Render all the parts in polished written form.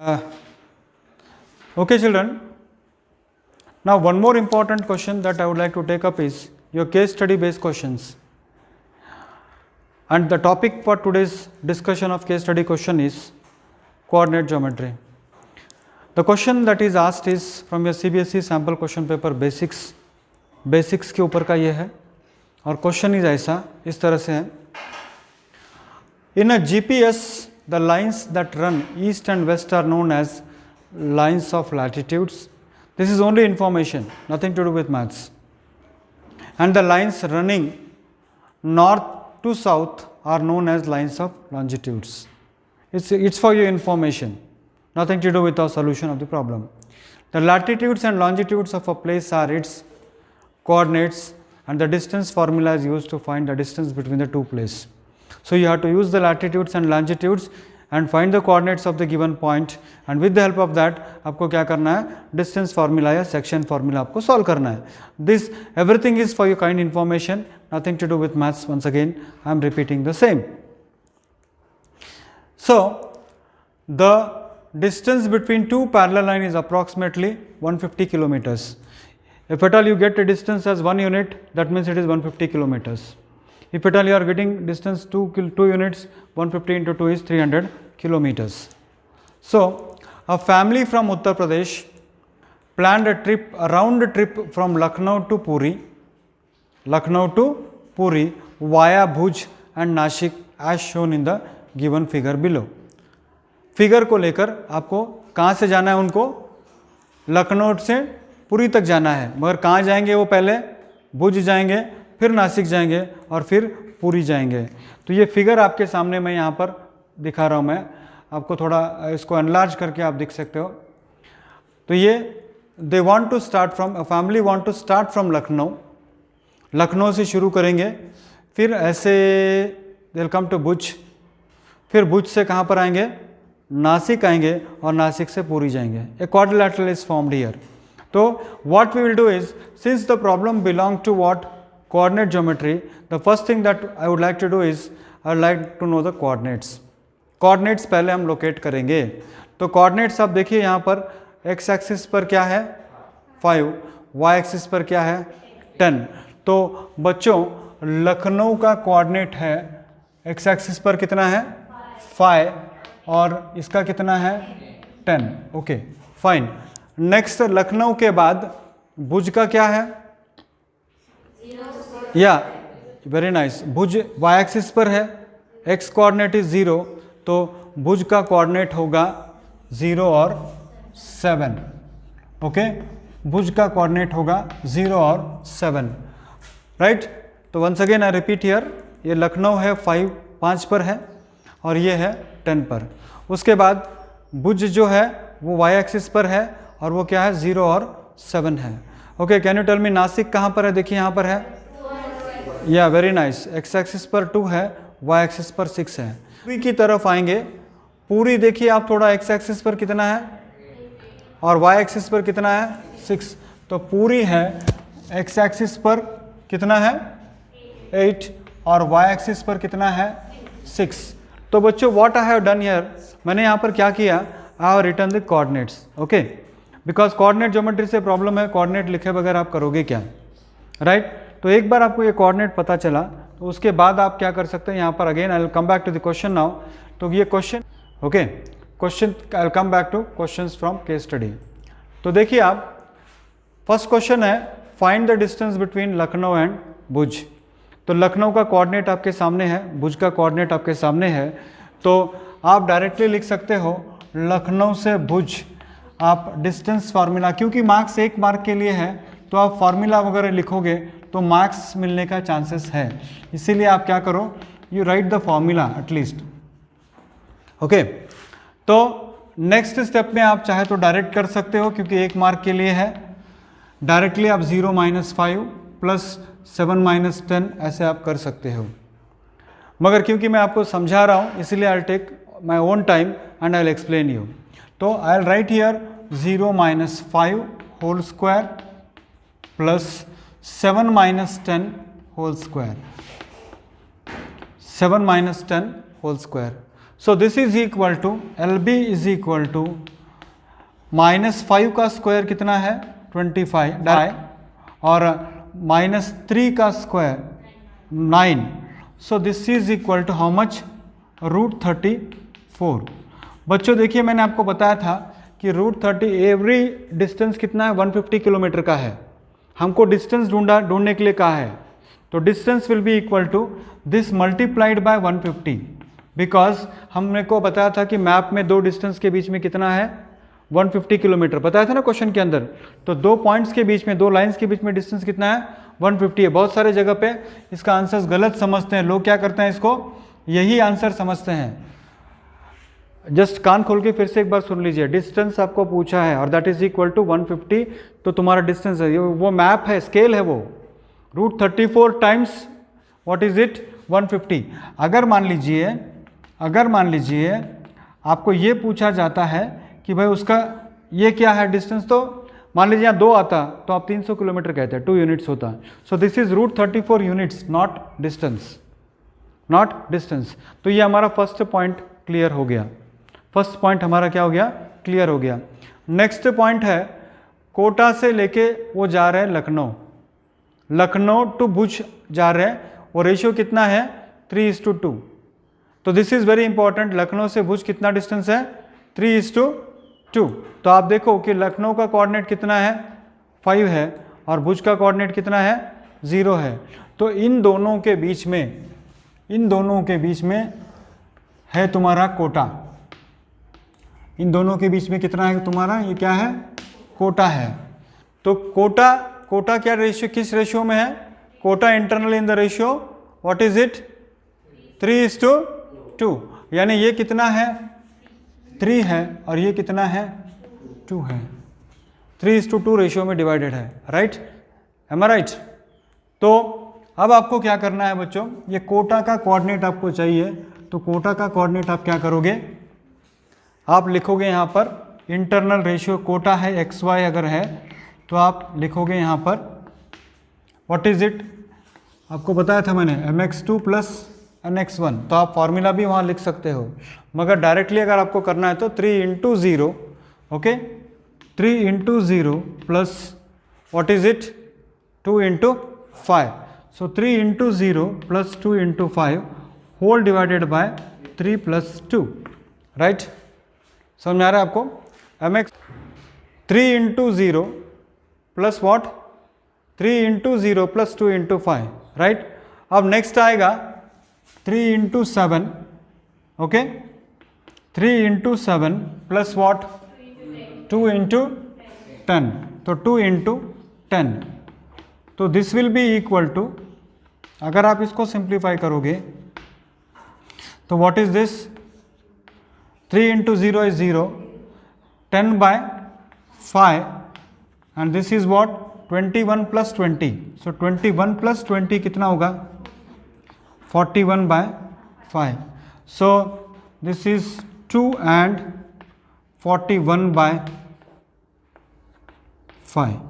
Okay children, now one more important question that I would like to take up is your case study based questions, and the topic for today's discussion of case study question is coordinate geometry. The question that is asked is from your CBSE sample question paper basics के ऊपर का ये है, और question is ऐसा इस तरह से है. In a GPS, the lines that run east and west are known as lines of latitudes. This is only information, nothing to do with maths. And the lines running north to south are known as lines of longitudes. It's for your information, nothing to do with our solution of the problem. The latitudes and longitudes of a place are its coordinates, and the distance formula is used to find the distance between the two places. So you have to use the latitudes and longitudes and find the coordinates of the given point, and with the help of that आपको क्या करना है, distance formula या section formula आपको solve करना है. This everything is for your kind information, nothing to do with maths. Once again I am repeating the same. So the distance between two parallel lines is approximately 150 kilometers. If at all you get a distance as 1 unit, that means it is 150 kilometers. If at all you are getting distance 2 units, 150 into 2 is 300 kilometers. So a family from Uttar Pradesh planned a round trip from Lucknow to Puri via Bhuj and Nashik as shown in the given figure below. Figure को लेकर आपको कहाँ से जाना है, उनको लखनऊ से पुरी तक जाना है, मगर कहाँ जाएंगे वो, पहले भुज जाएंगे, फिर नासिक जाएंगे और फिर पुरी जाएंगे. तो ये फिगर आपके सामने मैं यहाँ पर दिखा रहा हूँ, मैं आपको थोड़ा इसको एनलार्ज करके आप देख सकते हो. तो ये they want to start from, a family want to start from Lucknow से शुरू करेंगे, फिर ऐसे दे विल कम टू भुज, फिर भुज से कहाँ पर आएंगे, नासिक आएंगे, और नासिक से पुरी जाएंगे. A quadrilateral is formed here. तो what we will do is, since the problem belong to what, coordinate geometry, the first thing that I would like to do is I would like to know the coordinates. Coordinates पहले हम locate करेंगे. तो coordinates आप देखिए यहाँ पर x axis पर क्या है 5, y axis पर क्या है 10. तो बच्चों लखनऊ का coordinate है x axis पर कितना है 5 और इसका कितना है 10. Okay fine. नेक्स्ट लखनऊ के बाद भुज का क्या है, या वेरी नाइस, भुज y एक्सिस पर है, x कोऑर्डिनेट इज 0, तो भुज का कोऑर्डिनेट होगा 0 और 7. ओके, भुज का कोऑर्डिनेट होगा 0 और 7, राइट. तो once again I repeat here, ये लखनऊ है 5 पर है और ये है 10 पर. उसके बाद भुज जो है वो y एक्सिस पर है और वो क्या है 0 और 7 है. Okay, can you tell me Nasik कहाँ पर है, देखिए यहाँ पर है, या वेरी नाइस, एक्स एक्सिस पर 2 है, वाई एक्सिस पर 6 है. पुरी की तरफ आएंगे, पूरी देखिए आप थोड़ा एक्स एक्सिस पर कितना है और वाई एक्सिस पर कितना है 6. तो पूरी है एक्स एक्सिस पर कितना है 8 और वाई एक्सिस पर कितना है 6. तो बच्चों what I have done here, मैंने यहाँ पर क्या किया, I have written the coordinates. Okay, because coordinate geometry से प्रॉब्लम है, कोऑर्डिनेट लिखे बगैर आप करोगे क्या, राइट. तो एक बार आपको ये कोऑर्डिनेट पता चला तो उसके बाद आप क्या कर सकते हैं, यहाँ पर again I will come back to the question now. तो ये question, okay question, I will come back to questions from case study. तो देखिए आप, फर्स्ट क्वेश्चन है find the distance between Lucknow and Bhuj. तो लखनऊ का कोऑर्डिनेट आपके सामने है, भुज का कोऑर्डिनेट आपके सामने है. तो आप डायरेक्टली लिख सकते हो लखनऊ से भुज, आप डिस्टेंस फार्मूला, क्योंकि मार्क्स 1 मार्क के लिए है तो आप फार्मूला वगैरह लिखोगे तो मार्क्स मिलने का चांसेस है, इसीलिए आप क्या करो, you right the formula at least. Okay, तो नेक्स्ट स्टेप में आप चाहे तो डायरेक्ट कर सकते हो, क्योंकि 1 मार्क के लिए है. डायरेक्टली आप 0 - 5 प्लस 7 - 10 ऐसे आप कर सकते हो, मगर क्योंकि मैं आपको समझा रहा हूँ इसलिए I will take my own time and I will explain you. तो I will write here 0 - 5 whole square plus 7 - 10 whole square. 7 - 10 whole square. So this is equal to LB is equal to -5 का square कितना है 25 और -3 का square 9. So this is equal to how much √34. बच्चों देखिए मैंने आपको बताया था कि √30 एवरी डिस्टेंस कितना है 150 किलोमीटर का है. हमको डिस्टेंस ढूंढने के लिए कहा है, तो distance will be equal to this multiplied by 150, because हमने को बताया था कि मैप में दो डिस्टेंस के बीच में कितना है 150 किलोमीटर बताया था ना क्वेश्चन के अंदर. तो दो पॉइंट्स के बीच में, दो लाइंस के बीच में डिस्टेंस कितना है 150 है. बहुत सारे जगह पे इसका आंसर गलत समझते हैं लोग. क्या करते हैं, इसको यही आंसर समझते हैं. जस्ट कान खोल के फिर से एक बार सुन लीजिए. डिस्टेंस आपको पूछा है और दैट इज इक्वल टू 150, तो तुम्हारा डिस्टेंस है, वो मैप है, स्केल है वो. √34 टाइम्स व्हाट इज इट 150. अगर मान लीजिए आपको ये पूछा जाता है कि भाई उसका ये क्या है डिस्टेंस, तो मान लीजिए यहाँ 2 आता तो आप 300 किलोमीटर कहते हैं, 2 यूनिट्स होता. सो this is √34 units, not distance. तो ये हमारा फर्स्ट पॉइंट क्लियर हो गया. फर्स्ट पॉइंट हमारा क्या हो गया, क्लियर हो गया. नेक्स्ट पॉइंट है कोटा से लेके वो जा रहे हैं लखनऊ टू भुज जा रहे हैं. वो रेशियो कितना है 3:2. तो this is very important. Lucknow से भुज कितना डिस्टेंस है 3:2. तो आप देखो कि लखनऊ का कोऑर्डिनेट कितना है 5 है और भुज का कोऑर्डिनेट कितना है 0 है. तो इन दोनों के बीच में है तुम्हारा कोटा. इन दोनों के बीच में कितना है तुम्हारा, ये क्या है कोटा है. तो कोटा क्या रेशियो, किस रेशियो में है, कोटा internal in the ratio what is it 3:2. यानी ये कितना है 3 है और ये कितना है 2 है. 3:2 रेशियो में डिवाइडेड है. राइट, एम आई राइट. तो अब आपको क्या करना है बच्चों, ये कोटा का कोऑर्डिनेट आपको चाहिए. तो कोटा का कोऑर्डिनेट आप क्या करोगे, आप लिखोगे यहाँ पर इंटरनल रेशियो कोटा है XY अगर है तो आप लिखोगे यहाँ पर व्हाट इज इट, आपको बताया था मैंने mx2 + nx1. तो आप फॉर्मूला भी वहाँ लिख सकते हो, मगर डायरेक्टली अगर आपको करना है तो 3:0. Okay, 3:0 plus what is it 2:5. So 3:0 plus 2:5 whole divided by 3 + 2. Right, समझ में आ रहा है आपको. mx 3:0 plus what 3:0 plus 2:5. Right, अब नेक्स्ट आएगा 3:7. Okay, 3:7 plus what 2:10. तो 2:10. तो this will be equal to, अगर आप इसको सिंप्लीफाई करोगे तो what is this 3:0 is 0, 10/5 and this is what 21 + 20. So 21 + 20 कितना होगा 41/5. So this is 2 and 41/5.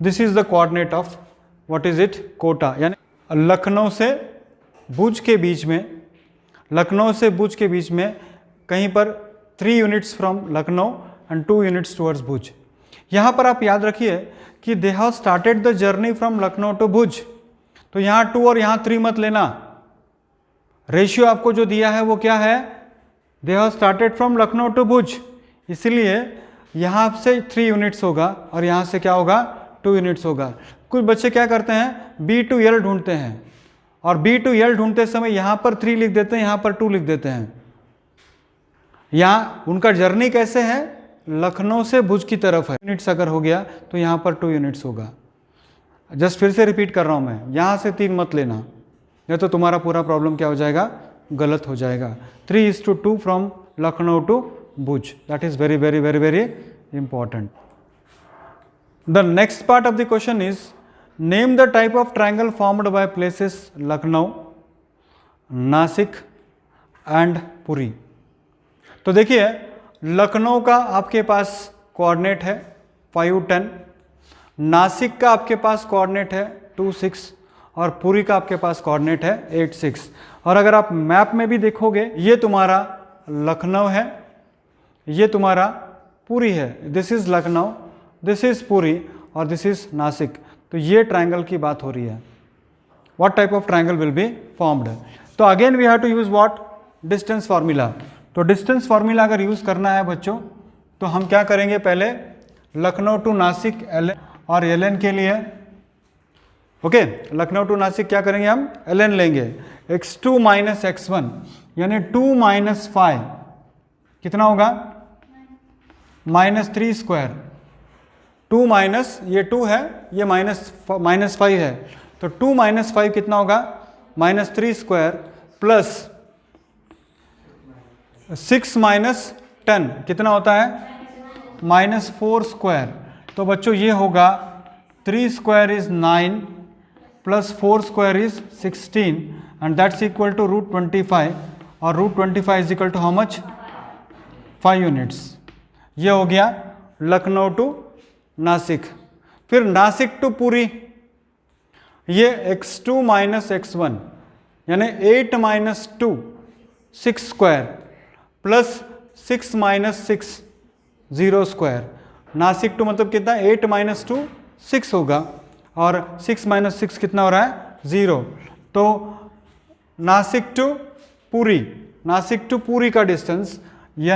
This is the coordinate of what is it Kota. यानी लखनऊ से भुज के बीच में कहीं पर 3 units from Lucknow and 2 units towards Bhuj. यहाँ पर आप याद रखिए कि they have started the journey from Lucknow to Bhuj. तो यहाँ 2 और यहाँ 3 मत लेना. रेशियो आपको जो दिया है वो क्या है, they have started from Lucknow to Bhuj, इसलिए यहाँ से 3 यूनिट्स होगा और यहाँ से क्या होगा 2 यूनिट्स होगा. कुछ बच्चे क्या करते हैं B to L ढूंढते हैं और B to L ढूंढते समय यहाँ पर 3 लिख देते हैं, यहाँ पर 2 लिख देते हैं. यहाँ उनका जर्नी कैसे है, लखनऊ से भुज की तरफ है. यूनिट्स अगर हो गया तो यहाँ पर 2 यूनिट्स होगा. जस्ट फिर से रिपीट कर रहा हूँ मैं, यहाँ से 3 मत लेना, नहीं तो तुम्हारा पूरा प्रॉब्लम क्या हो जाएगा, गलत हो जाएगा. 3:2 from Lucknow to Bhuj. That is very very very very important. The next part of the question is name the type of triangle formed by places Lucknow, Nasik and Puri. तो देखिए लखनऊ का आपके पास कोऑर्डिनेट है 5, 10, नासिक का आपके पास कोऑर्डिनेट है 2, 6 और पुरी का आपके पास कोऑर्डिनेट है 8, 6. और अगर आप मैप में भी देखोगे ये तुम्हारा लखनऊ है, ये तुम्हारा पुरी है, this is Lucknow, this is Puri और दिस इज नासिक। तो ये ट्रायंगल की बात हो रही है। What type of triangle will be formed? तो again we have to use what? Distance formula. तो डिस्टेंस फार्मूला अगर यूज करना है बच्चों तो हम क्या करेंगे, पहले लखनऊ टू नासिक एल और एल के लिए, ओके, लखनऊ टू नासिक क्या करेंगे हम? एल लेंगे। x2 माइनस x1 यानी 2 माइनस 5 कितना होगा? -3 स्क्वायर। 2 माइनस ये 2 है, ये माइनस 5 है, तो 2 माइनस 5 कितना होगा? -3 स्क्वायर प्लस 6 माइनस 10 कितना होता है? -4 स्क्वायर। तो बच्चों ये होगा 3 square is 9 plus 4 square is 16 and that's equal to √25 और √25 is equal to how much? 5 units. ये हो गया लखनऊ टू नासिक। फिर नासिक टू पुरी, ये x2 माइनस x1 यानी 8 minus 2 6 square plus 6 minus 6 0 square. Nasik to मतलब कितना? 8 माइनस 2 6 होगा और 6 माइनस 6 कितना हो रहा है? 0। तो नासिक टू पुरी, नासिक टू पुरी का distance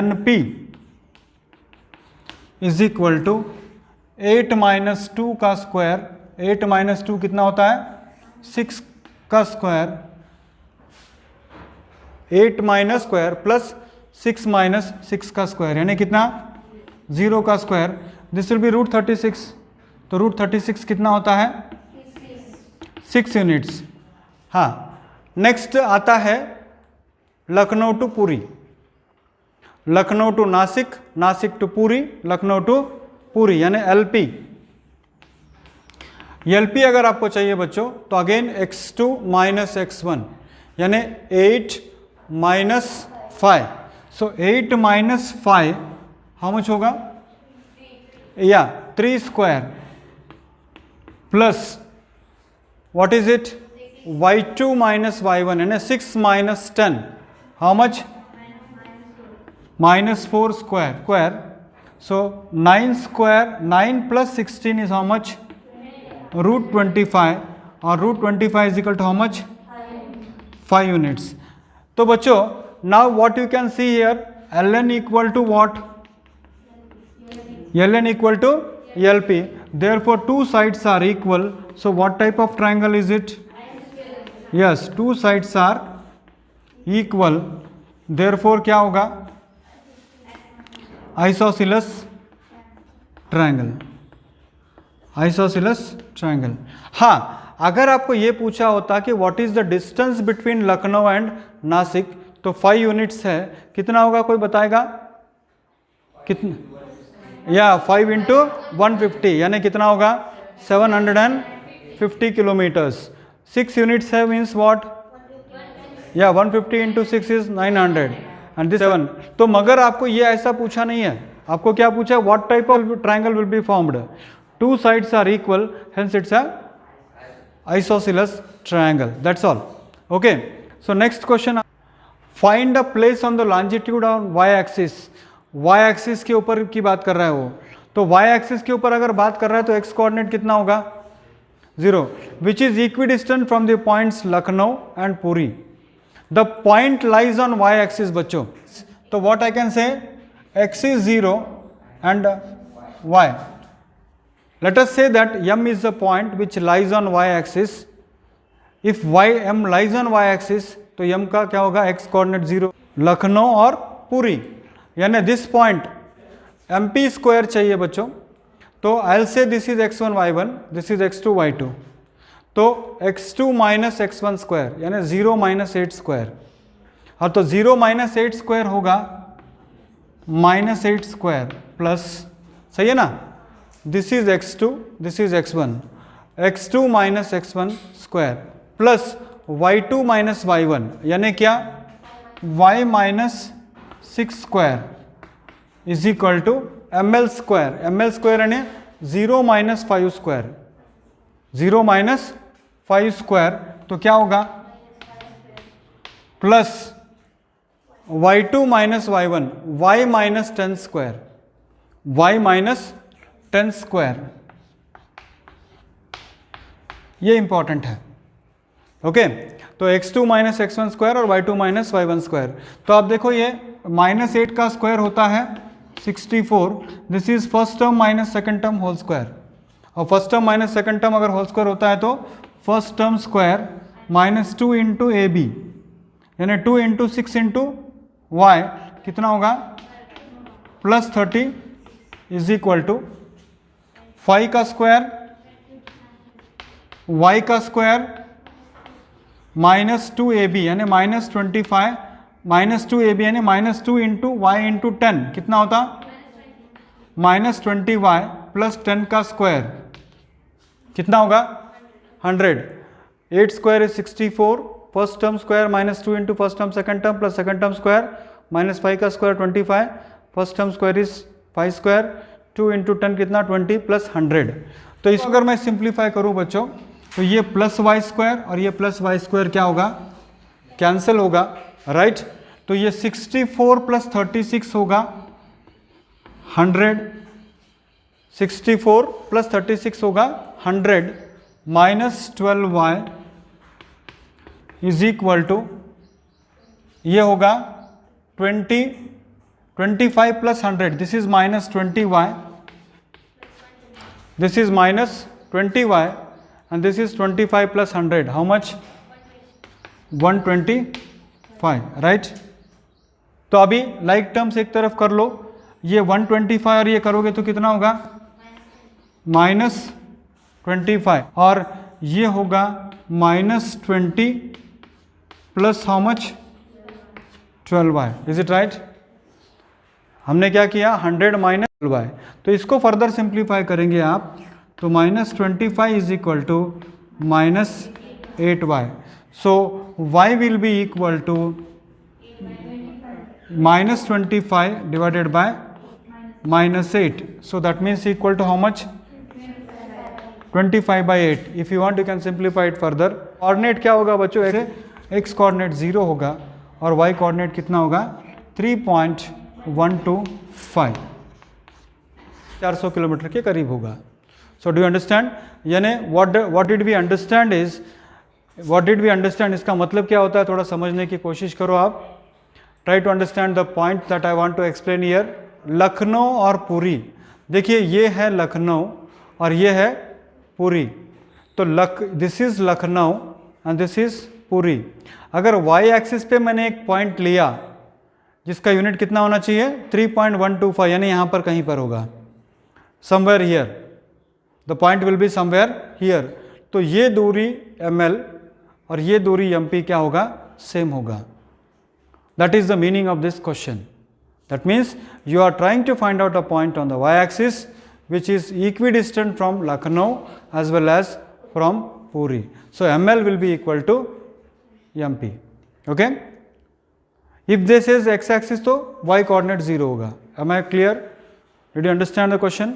NP is equal to 8 minus 2 का स्क्वायर, 8 माइनस 2 कितना होता है? 6 का square, 8 minus square plus 6 minus 6 का स्क्वायर यानी कितना? 0 का स्क्वायर। This will B √36। तो √36 कितना होता है? 6 यूनिट्स। हाँ, नेक्स्ट आता है Lucknow to Puri, Lucknow to Nasik, Nasik to Puri, Lucknow to Puri यानी LP। LP अगर आपको चाहिए बच्चों तो अगेन x2 माइनस x1 यानी 8 minus 5। So 8 minus 5 how much होगा? या 3 square plus what is it? y2 minus y1 यानी 6 minus 10 how much? -4 square. So 9 square, 9 plus 16 is how much? √25 और √25 is equal to how much? 5 units. तो बच्चों now what you can see here, ln equal to what? ln equal to LP. Therefore two sides are equal. So what type of triangle is it? Yes, two sides are equal. Therefore क्या होगा? Isosceles triangle, isosceles triangle. हाँ, अगर आपको ये पूछा होता कि what is the distance between Lucknow and Nashik तो 5 यूनिट्स है, कितना होगा कोई बताएगा? कितना? या 5 इंटू 150 यानी कितना होगा? 750 किलोमीटर्स। 6 यूनिट्स है मीन्स व्हाट? या 150 इंटू 6 इज 900 एंड दिस 7। तो मगर आपको ये ऐसा पूछा नहीं है, आपको क्या पूछा है? What type of triangle will be formed? Two sides are equal, hence it's a isosceles triangle, that's all. Okay, so next question, find a place on the longitude on Y axis. Y axis के ऊपर की बात कर रहा है वो, तो Y axis के ऊपर अगर बात कर रहा है तो एक्स कोऑर्डिनेट कितना होगा? 0, which is equidistant from the points Lucknow and Puri. The point lies on y-axis बच्चों, तो what I can say? X is 0 and y. Let us say that M is the point which lies on y-axis. If M lies on y-axis, तो M का क्या होगा? X coordinate 0, Lucknow और पुरी यानी this point MP square चाहिए बच्चों, तो I'll say this is x1 y1, this is x2 y2, तो x2 माइनस x1 स्क्वायर यानी 0 माइनस 8 स्क्वायर, और तो 0 माइनस 8 स्क्वायर होगा -8 स्क्वायर प्लस, सही है ना? This is x2, this is x1, x2 minus x1 square plus y2 minus y1 यानी क्या? y minus 6 square is equal to ml square. ml square यानी 0 माइनस 5 स्क्वायर, 0 माइनस 5 स्क्वायर, तो क्या होगा? Plus y2 minus y1, y minus 10 square y minus 10 square, ये important है। Okay, तो x2 minus x1 square और y2 माइनस y1 स्क्वायर। तो आप देखो ये -8 का स्क्वायर होता है 64, this is first term minus second term whole square, और first term minus second term अगर होल स्क्वायर होता है तो first term square -2 into A B, यानी 2 इंटू 6 इंटू वाई कितना होगा +30 इज इक्वल टू 5 का स्क्वायर y का स्क्वायर -2ab यानी -25 -2ab यानी -2 इंटू वाई इंटू 10 कितना होता -20y प्लस 10 का स्क्वायर कितना होगा 100। 8 square is 64, first term square -2 into first term second term plus second term square -5 का square 25, first term square is 5 square, 2 into 10 कितना 20 प्लस 100। तो इसको अगर मैं सिंप्लीफाई करूं बच्चों तो ये प्लस वाई स्क्वायर और ये प्लस वाई स्क्वायर क्या होगा कैंसिल होगा, राइट। तो ये 64 प्लस 36 होगा 100, 64 प्लस 36 होगा 100 minus 12y is equal to ये होगा 25 plus 100, this is -20y, this is -20y and this is 25 plus 100, how much 125, right। तो अभी लाइक टर्म्स एक तरफ कर लो, ये 125 और ये करोगे तो कितना होगा -25 और ये होगा -20 plus how much 12y, is it right. हमने क्या किया 100 माइनस 12y, तो इसको फर्दर सिंप्लीफाई करेंगे आप तो -25 is equal to -8y, so y will be equal to -25 divided by -8, so that means equal to how much 25/8। If you want you can simplify it further. Coordinate क्या होगा बच्चों, ऐसे x coordinate 0 होगा और y coordinate कितना होगा 3.125, 400 kilometre के करीब होगा। So do you understand? यानी what did we understand is, what did we understand इसका मतलब क्या होता है थोड़ा समझने की कोशिश करो आप। Try to understand the point that I want to explain here। Lucknow और पुरी, देखिए ये है लखनऊ और ये है पुरी, तो this is Lucknow and this is Puri. अगर y एक्सिस पे मैंने एक पॉइंट लिया जिसका यूनिट कितना होना चाहिए 3.125, यानी यहाँ पर कहीं पर होगा, somewhere here, the point will be somewhere here. तो ये दूरी ml और ये दूरी mp क्या होगा सेम होगा। That is the meaning of this question. That means you are trying to find out a point on the y axis which is equidistant from Lucknow as well as from Puri. So ml will be equal to mp. Okay? If this is x axis तो y coordinate 0 होगा। Am I clear? Did you understand the question?